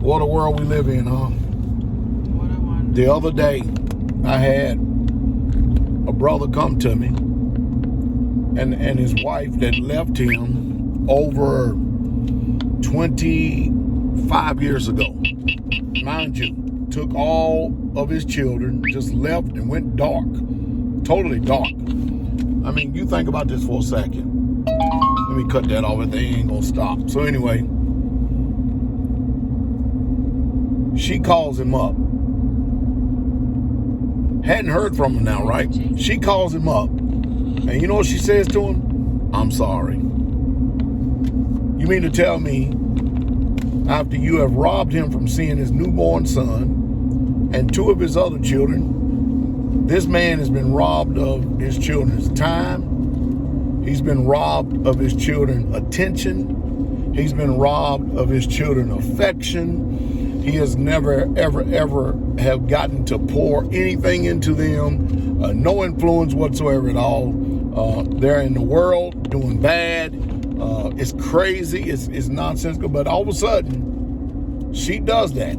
What a world we live in, huh? What a wonder. The other day, I had a brother come to me and his wife that left him over 25 years ago. Mind you, took all of his children, just left and went dark. Totally dark. I mean, you think about this for a second. Let me cut that off. They ain't gonna stop. So anyway, she calls him up. Hadn't heard from him now, right? She calls him up. And you know what she says to him? I'm sorry. You mean to tell me after you have robbed him from seeing his newborn son and two of his other children, this man has been robbed of his children's time. He's been robbed of his children's attention. He's been robbed of his children's affection. He has never, ever have gotten to pour anything into them. No influence whatsoever at all. They're in the world doing bad. It's crazy. It's nonsensical. But all of a sudden, she does that.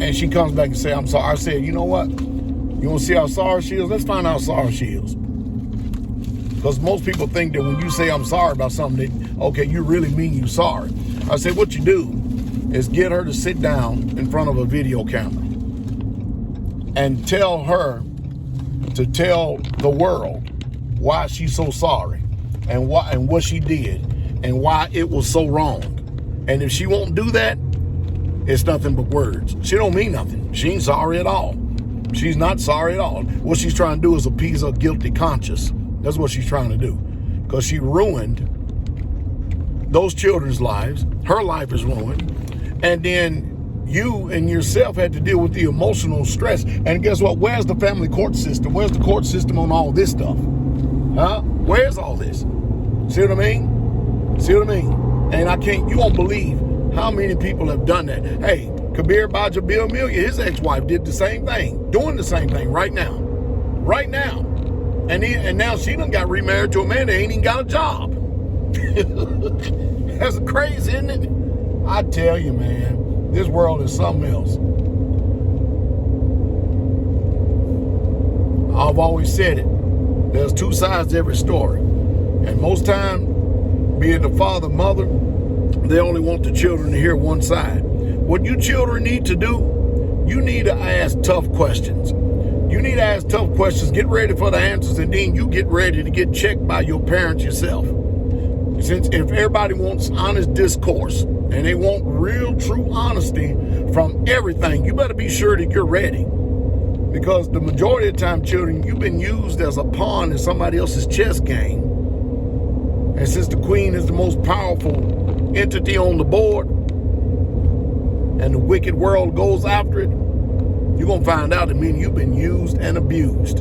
And she comes back and says, I'm sorry. I said, you know what? You want to see how sorry she is? Let's find out how sorry she is. Because most people think that when you say I'm sorry about something, okay, you really mean you're sorry. I said, what you do is get her to sit down in front of a video camera and tell her to tell the world why she's so sorry and what she did and why it was so wrong. And if she won't do that, it's nothing but words. She don't mean nothing. She ain't sorry at all. She's not sorry at all. What she's trying to do is appease her guilty conscience. That's what she's trying to do. Because she ruined those children's lives. Her life is ruined. And then you and yourself had to deal with the emotional stress. And guess what? Where's the family court system? Where's the court system on all this stuff? Huh? Where's all this? See what I mean? See what I mean? And you won't believe how many people have done that. Hey, Kabir Bajabil, his ex-wife did the same thing, doing the same thing right now. Right now. And now she done got remarried to a man that ain't even got a job. That's crazy, isn't it? I tell you, man, this world is something else. I've always said it. There's two sides to every story. And most time, be it the father, mother, they only want the children to hear one side. What you children need to do, you need to ask tough questions. You need to ask tough questions, get ready for the answers, and then you get ready to get checked by your parents yourself. Since if everybody wants honest discourse and they want real, true honesty from everything, you better be sure that you're ready. Because the majority of the time, children, you've been used as a pawn in somebody else's chess game. And since the queen is the most powerful entity on the board and the wicked world goes after it, you're going to find out that means you've been used and abused.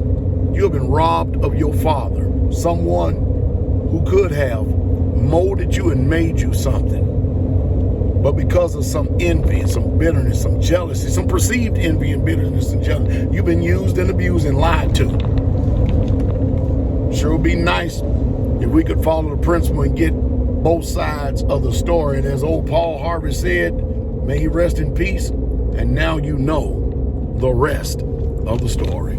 You've been robbed of your father, someone who could have molded you and made you something. But because of some envy and some bitterness, some jealousy, some perceived envy and bitterness and jealousy, you've been used and abused and lied to. Sure would be nice if we could follow the principle and get both sides of the story. And as old Paul Harvey said, may he rest in peace. And now you know the rest of the story.